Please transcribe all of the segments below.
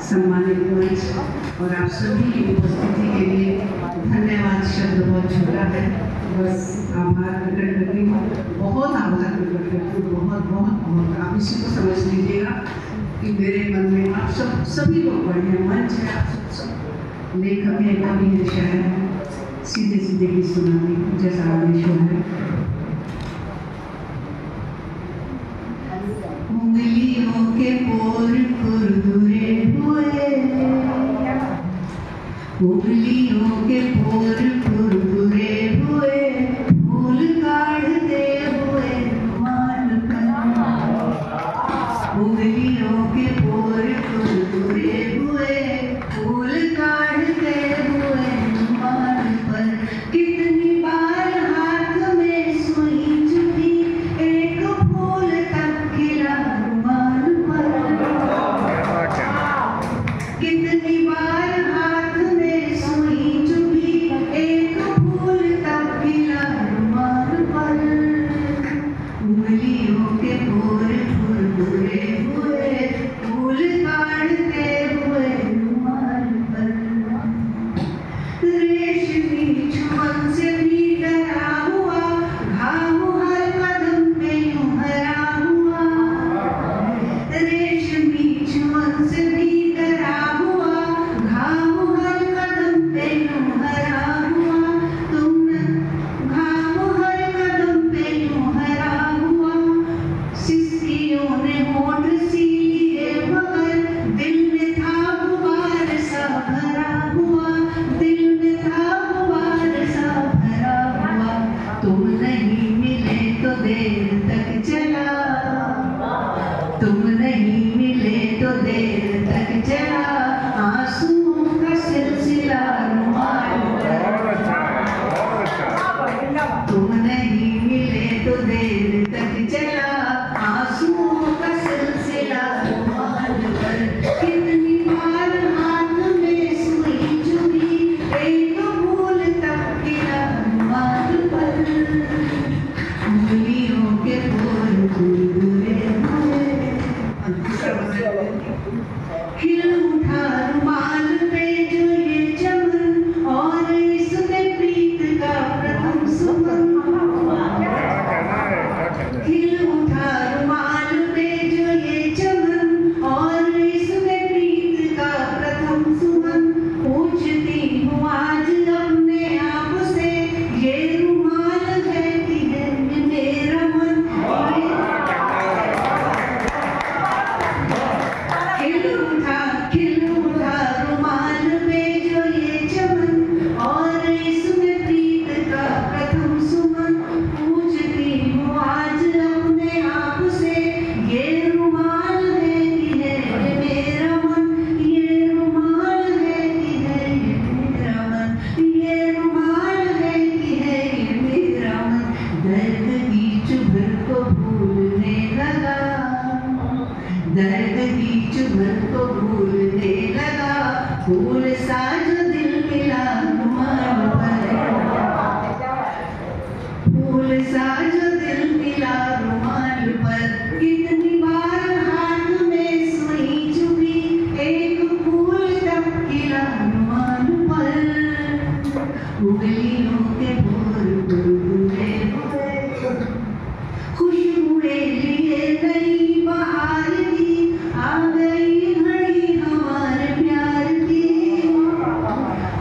सम्मानित मंच और आप सभी की उपस्थिति के लिए धन्यवाद शब्द बहुत छोटा है, बस आभार प्रकट करती हूँ, बहुत आभार प्रकट करती हूँ, बहुत बहुत बहुत। आप इसी को समझ लीजिएगा कि मेरे मन में आप सभी लोग बड़े हैं, मंच है, आप सब लेखक है, कवि है, शायर है, सीधे सीधे की सुनाने जैसा आदेश है। उंगलियों के पोर खुरदुरे हुए, उंगलियों के पोर खुरदुरे हुए, फूल काढ़ते हुए मान पर। उंगलियों के पोर खुरदुरे हुए, फूल काढ़ते हुए मान पर। कितनी बार हाथ में सुई चुभी, एक फूल तक खिला रुमाल पर। कितनी बार हाथ में सुई चुभी, एक फूल तक खिला रुमाल पर। उंगलियों के पोर खुरदुरे हुए, फूल काढ़ते हुए रुमाल पर। रेशमी चुमन से भी डरा हुआ, घाव हर कदम पे यूं हरा हुआ। रेशमी चुमन से भी डरा हुआ, घाव हर कदम पे यूं हरा हुआ। तुमने घाव हर कदम पे यूं हरा हुआ। सिस्कियों ने होठ सी लिए मगर दिल में था गुबार सा भरा हुआ, दिल में था गुबार सा भरा हुआ। तुम नहीं मिले तो देर तक चला, तुम नहीं मिले तो देर तक चला, आंसुओं का सिलसिला रुमाल पर। तुम नहीं मिले तो देर तक चला, आंसुओं का सिलसिला रुमाल पर। कितनी बार हाथ में सुई चुभी, एक फूल तक गिरा रुमाल पर। उंगलियों के पोर खुरदुरे हुए, खिल उठा रुमाल पे जो ये चमन, और इसमें प्रीत का प्रथम सुमन। खिल उठा रुमाल पे जो ये चमन, और इसमें प्रीत का प्रथम सुमन। पूछती हूँ आज अपने आप से, ये रुमाल है कि है मेरा मन। खिल उठा रुमाल पे जो ये चमन, और इसमें प्रीत का प्रथम सुमन। पूछती हूँ आज अपने आप से, ये रुमाल है कि है मेरा मन। ये रुमाल है कि है मेरा मन, ये रुमाल है कि है मेरा मन। दर्द की चुभन को भूलने लगा, दर्द की चुभन को भूलने लगा, फूल सा जो दिल मिला रुमाल पर। फूल सा जो दिल मिला रुमाल पर। कितनी बार हाथ में सुई चुभी, एक फूल तक खिला रुमाल पर। उंगलियों के पोर खुरदुरे हुए, खुशबुएं लिए नई बहार की, आ गई घड़ी हमारे प्यार की।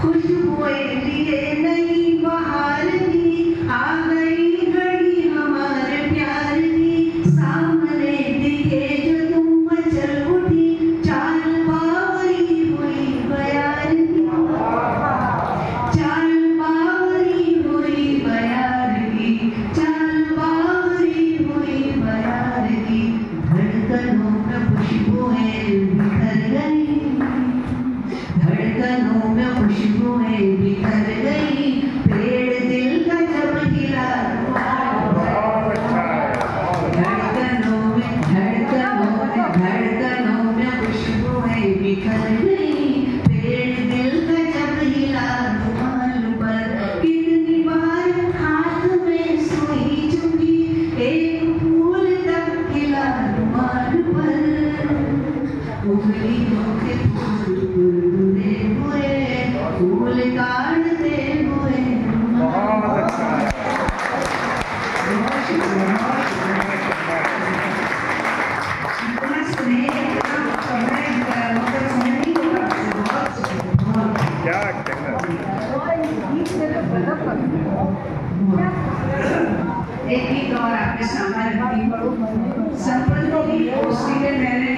खुशबुएं लिए नई बहार की, आ गई घड़ी हमारे प्यार की। सामने दिखे जो तुम मचल उठी, चाल बावरी हुई बयार की। चाल बावरी हुई बयार की, चाल बावरी हुई बयार की। धड़कनों में खुशबुएं बिखर गई, धड़कनों में खुशबुएं बिखर गई। पेड़ दिल का जब हिला रुमाल पर। धड़कनों में खुशबुएं बिखर गई, पेड़ दिल का जब हिला रुमाल पर। कितनी बार हाथ में सुई चुभी, एक फूल तक खिला रुमाल पर। उंगली मुख फूल फूले हुए, फूल काढ़ते हुए। बहुत अच्छा है। क्या कहना। एक गीत और आपके सामने रखती हूँ। संप्रति की पोस्टी में मैंने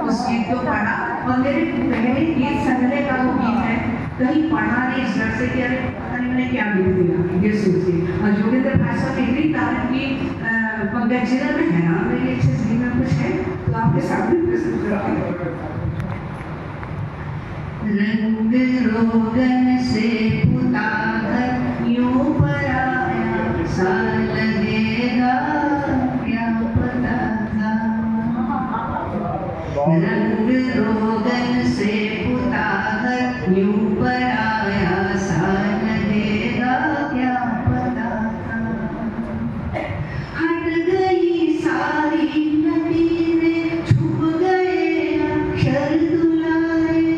उस गीत को पढ़ा और मेरे पहले गीत संग्रह का वो गीत है, कहीं पढ़ा नहीं इस डर से कि अरे पता नहीं मैंने क्या लिख दिया, ये सोचिए। और जोगिंदर भाषा में इतनी तारीफ की पंकज जिला में है ना, मेरी अच्छे से में कुछ है तो आपके सामने प्रस्तुत करती हूँ। रंग रोगन से पुता घर यूं पर आया, सा लगेगा क्या पता था। रंग रोगन से पुता घर यूं पर आया, सा लगेगा क्या पता था। हट गई सारी लकीरें, छुप गए अक्षर दुलारे।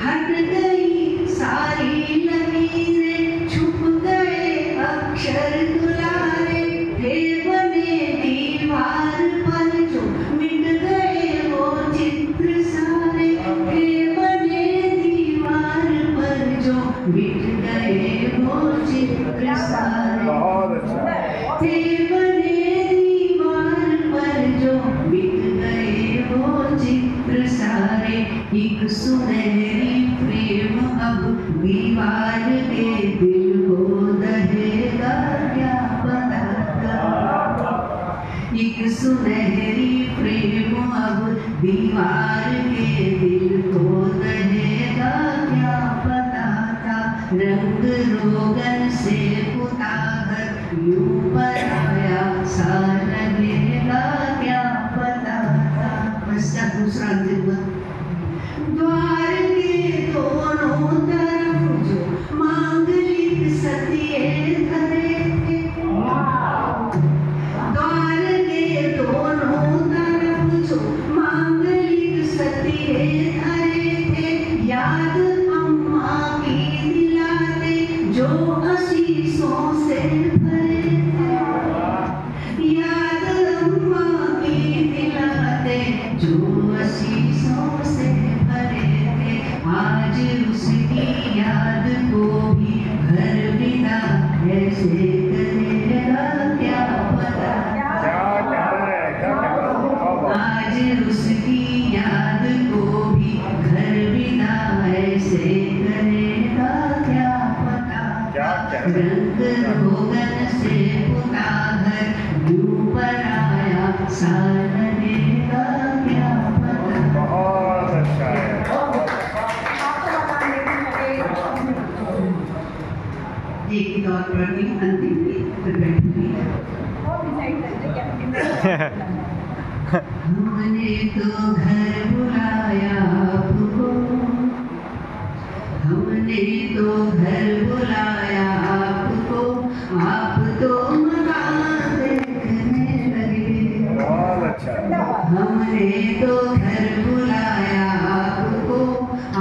हट गई सारी लकीरें, छुप गए अक्षर दुलारे। थे बने दीवार पर जो मिट गए वो चित्र सारे। थे बने दीवार पर जो मिट गए वो चित्र सारे। थे बने दीवार पर जो मिट गए वो चित्र सारे। एक सुनहरी प्रेम अब दीवार के दिल को दहेगा क्या पता था। एक सुनहरी प्रेम अब दीवार के दिल को दहेगा क्या पता था। रंग रोगन से पुता घर यूं पर आया, सा लगेगा क्या पता था। बस का दूसरा अंतिम द्वार के दोनों तरफ जो मांगलिक सतिये धरे थे। द्वार के दोनों तरफ जो मांगलिक सतिये धरे थे। याद अम्मा की दिलाते जो आशीषों से भरे थे। याद अम्मा की दिलाते जो आशीषों से आज उसकी याद को भी घर बिना ऐसे करेगा क्या पता। आज उसकी याद को भी घर बिना ऐसे करेगा क्या पता। रंग रोगन से पुता घर यूं पर आया, सा लगेगा क्या पता। बहुत अच्छा है। एक दौर पर भी अंतिम गीत पर बैठी। हमने तो घर बुलाया आपको, हमने तो घर बुलाया आपको, आप तो मकान देखने लगे। बहुत अच्छा। हमने तो घर बुलाया आपको,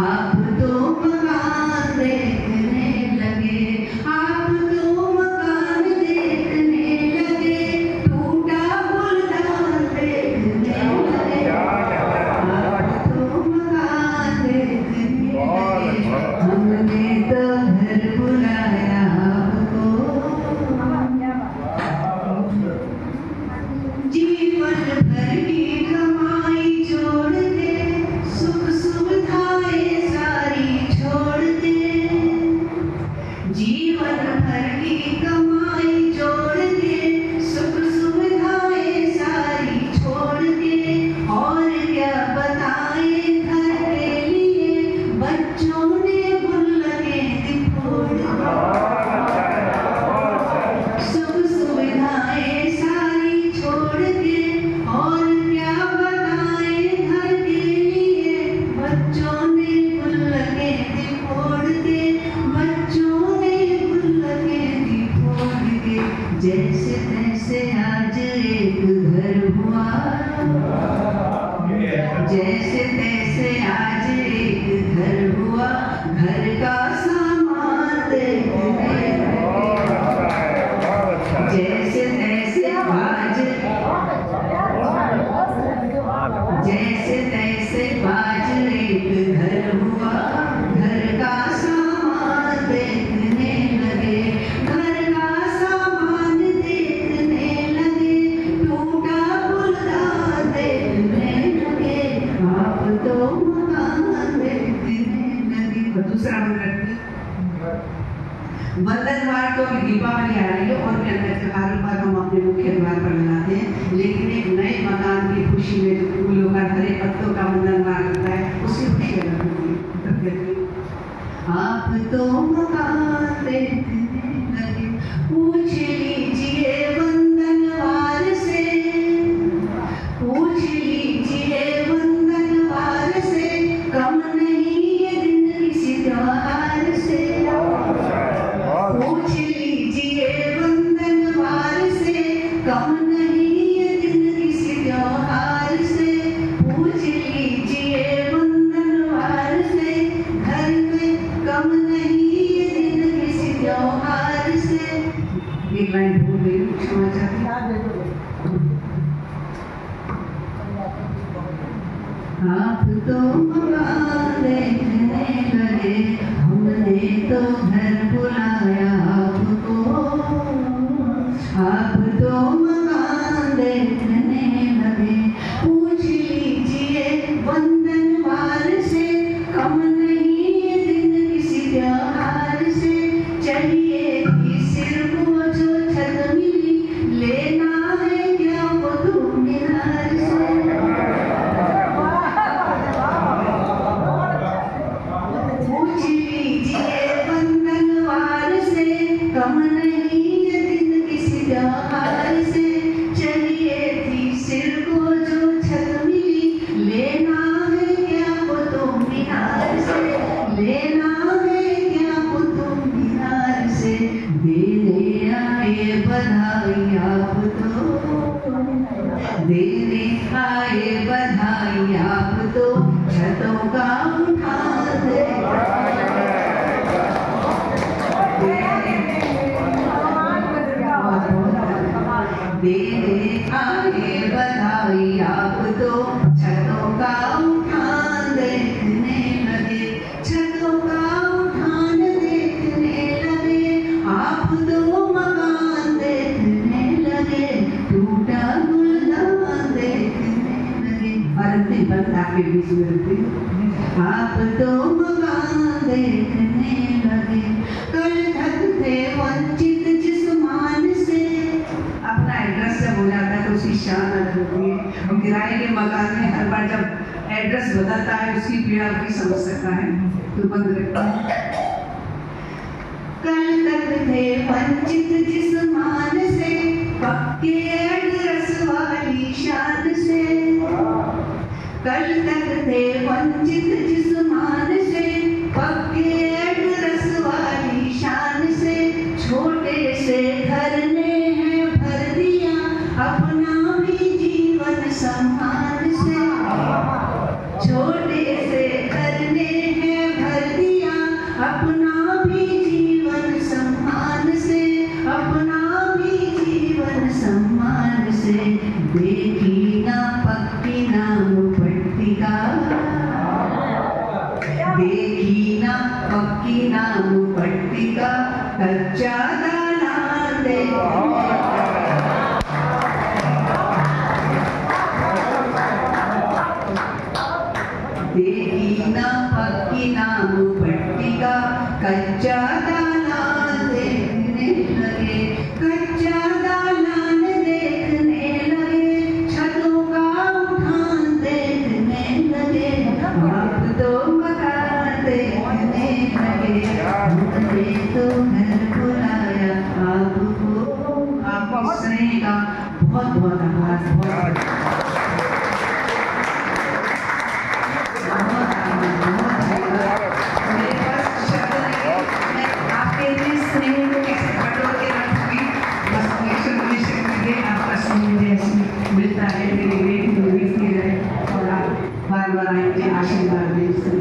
आप तो मकान देखने लगे। आप तो मकान देखने लगे, टूटा गुलदान देखने लगे। आप तो मकान देखने लगे। हमने तो घर जैसे आज एक घर हुआ, घर का सामान देखने बहुत अच्छा है, बहुत अच्छा है। जैसे तैसे बाज, जैसे तैसे बाज एक घर हुआ, घर का सामान देखने लगे, घर का सामान देखने लगे, टूटा गुलदान देखने लगे, आप तो मकान देखने लगे। और दूसरा बंधनवार तो दीपावली आ रही है और भी अन्य त्योहारों पर हम अपने मुख्य द्वार पर मनाते हैं, लेकिन एक नए मकान की खुशी में जो फूलों का हरे पत्तों का बंधनवार होता है उसकी खुशी अलग होती है। आप तो मकान देखने लगे, पूछ लीजिए बंधनवार से, पूछ लीजिए बंधनवार से, कम नहीं ये दिन किसी त्योहार से। पूछ लीजिए बंधनवार से, कम नहीं ये दिन किसी त्योहार से। पूछ लीजिए बंधनवार से, घर में कम नहीं ये दिन किसी त्योहार से। एक लाइन भूल गई, क्षमा चाहती हूँ। आप तो मकान देखने लगे, हमने तो घर बुलाया आपको, आप तो मकान देखने लगे। पूछ लीजिए बंधनवार से, कम नहीं ये दिन किसी त्योहार से। चलिए कि सिर को जो छत मिली, लेना है क्या वो तुम मीनार से। पूछ लीजिए बंधनवार से, कम नहीं ये दिन किसी त्योहार से। चलिए थी सिर को जो छत मिली, लेना है क्या वो तुम मीनार से, लेना है क्या वो तुम मीनार से। देने आए बधाई आप तो, देने आए बधाई आप तो, छतों का उठान देने आए बधाई आप तो, छतों का उठान देखने लगे, छतों का उठान देखने लगे। आप तो मकान देखने लगे, टूटा गुलदान देखने लगे। और अंतिम पंक्ति आपके बीच में रखती हूँ। आप तो मकान देखने लगे, कल तक थे वंचित जिस मान से। अपना एड्रेस जब हो जाता है तो उसकी शान अलग होती है, और किराए के मकान में हर बार जब एड्रेस बदलता है उसकी पीड़ा भी समझ सकता है, तो बंद रखता है। कल तक थे वंचित जिस मान से, पक्के एड्रेस वाली शान से। कल तक थे वंचित जिस मान से, पक्के एड्रेस वाली शान से। छोटे से घर ने है भर दिया, अपना भी जीवन सम्मान से। छोटे से घर ने है भर दिया, अपना भी जीवन सम्मान से, अपना भी जीवन सम्मान से। देखी ना पक्की नाम पट्टिका, देखी ना पक्की नाम पट्टिका, कच्चा दालान देखने। देखी ना पक्की नाम पट्टिका, कच्चा दालान देखने लगे, कच्चा दालान देखने लगे। छतों का उठान देखने लगे, आप तो मकान देखने लगे। हमने तो घर बुलाया आपको, आपको स्नेह का बहुत बहुत आभार। मेरे पास शब्द नहीं, मैं आपके लिए स्नेह को कैसे बटोर के रखूंगी, बस हमेशा मुझे आपका स्नेह जैसे मिलता है, मेरी बेटी को मिलती है, और आप बार बार आए मुझे आशीर्वाद आशीर्वाद दे,